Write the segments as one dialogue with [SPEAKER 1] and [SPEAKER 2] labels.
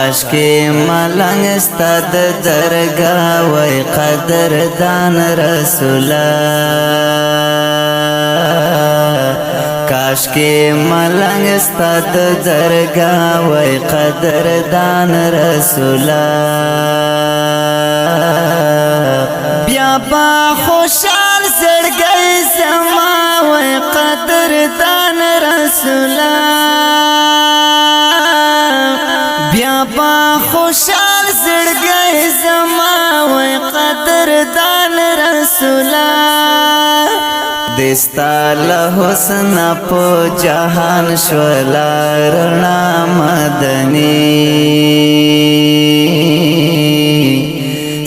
[SPEAKER 1] عشقی ملنگ استاد درگاه وی قدردان رسولا کاشکی ملنگ استاد درگاه وی قدردان رسولا بیا با خوشحال زړګی زما وی قدردان رسولا بیا با خوشحال زړګی زما وی قدردان رسولا دستا له حسن په جهان شولا رڼا مدني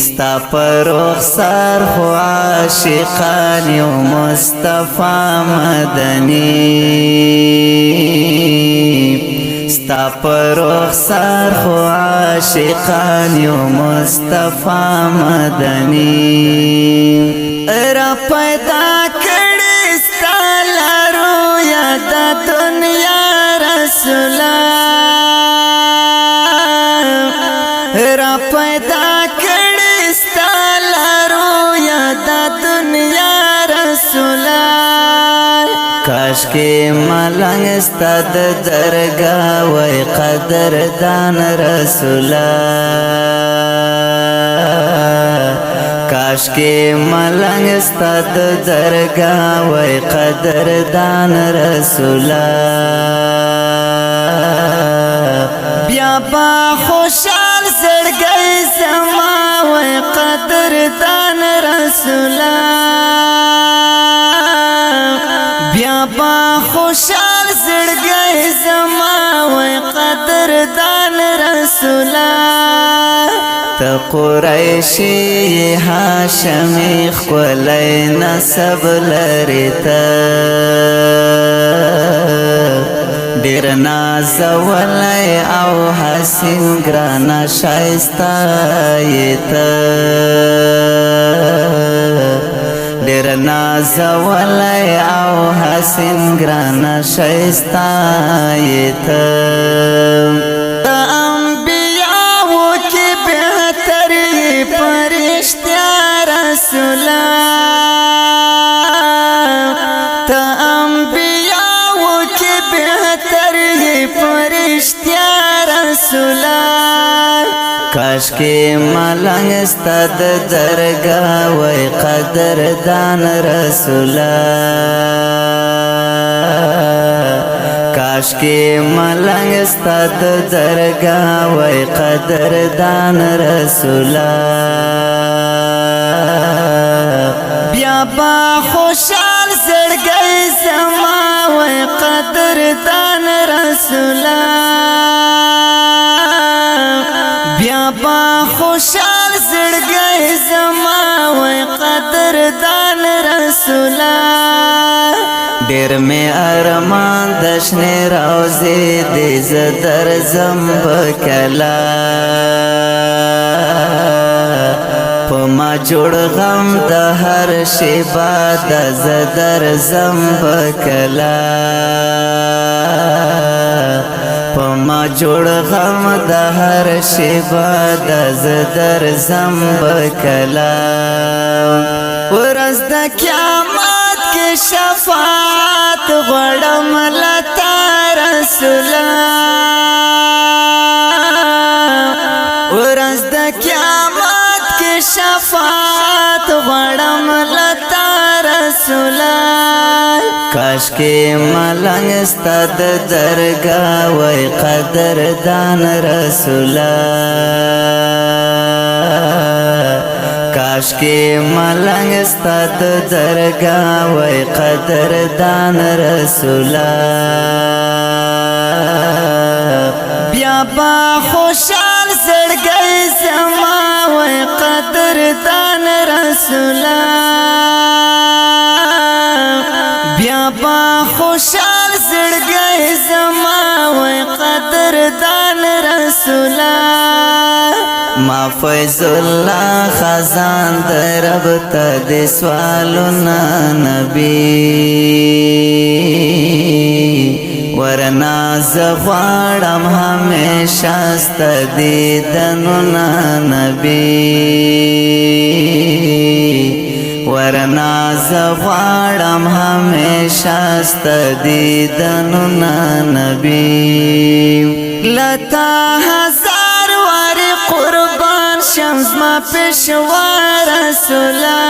[SPEAKER 1] ستا پر رخسار خو عاشقان یو مصطفی مدني ستا پر رخسار خو عاشقان یو مصطفی مدني را پیدا کړی ستا لارو یا د دنیا رسولا را پیدا کړی ستا لارو یا د دنیا رسولا کاشکی ملنگ استاد درگاه وی قدردان رسولا کاشکی ملنگ استاد درگاه وی قدردان رسولا بیا با خوشحال زړګی زما وی قدردان رسولا بیا با خوشحال زړګی زما وی قدردان رسولا ته قریشی هاشمی ښکلی نسب لرې ته ډېر نازولی او حسین ګرانه ښایسته یې ته ډېر نازولی او حسین ګرانه ښایسته یې ته د انبیاوو کې بهتر یې په رښتیا رسولا د انبیاوو کې بهتر یې په رښتیا رسولا کاشکی ملنگ استاد درگاه وی قدردان رسولا کاشکی ملنگ استاد درگاه وی قدردان رسولا بیا با خوشحال زړګی زما وی قدردان رسولا بیا با خوشحال زړګی زما وی قدردان رسولا ډېر مې ارمان د شنې روضې دې زه درځم به کله په ما جوړ غم د هر شیبه د زه درځم به کله په ما جوړ غم د هر شیبه د زه درځم به کله ورځ د قیامت کې شفاعت غواړم له تا رسولا ورځ د قیامت کې شفاعت غواړم له تا رسولا کاشکی ملنگ استاد درگاه وی قدردان رسولا کاشکی ملنگ استاد درگاه وی قدردان رسولا بیا با خوشحال زړګی زما وی قدردان رسولا بیا با خوشحال زړګی زما وی قدردان رسولا ما فیض الله خزان در رب ته د سوالونه نبی ورنا زغوارم همیشه است دیدنونا نبی ورنا زغوارم همیشه است دیدنونا نبی لتا هزار واری قربان شمس ما پیشوا رسولا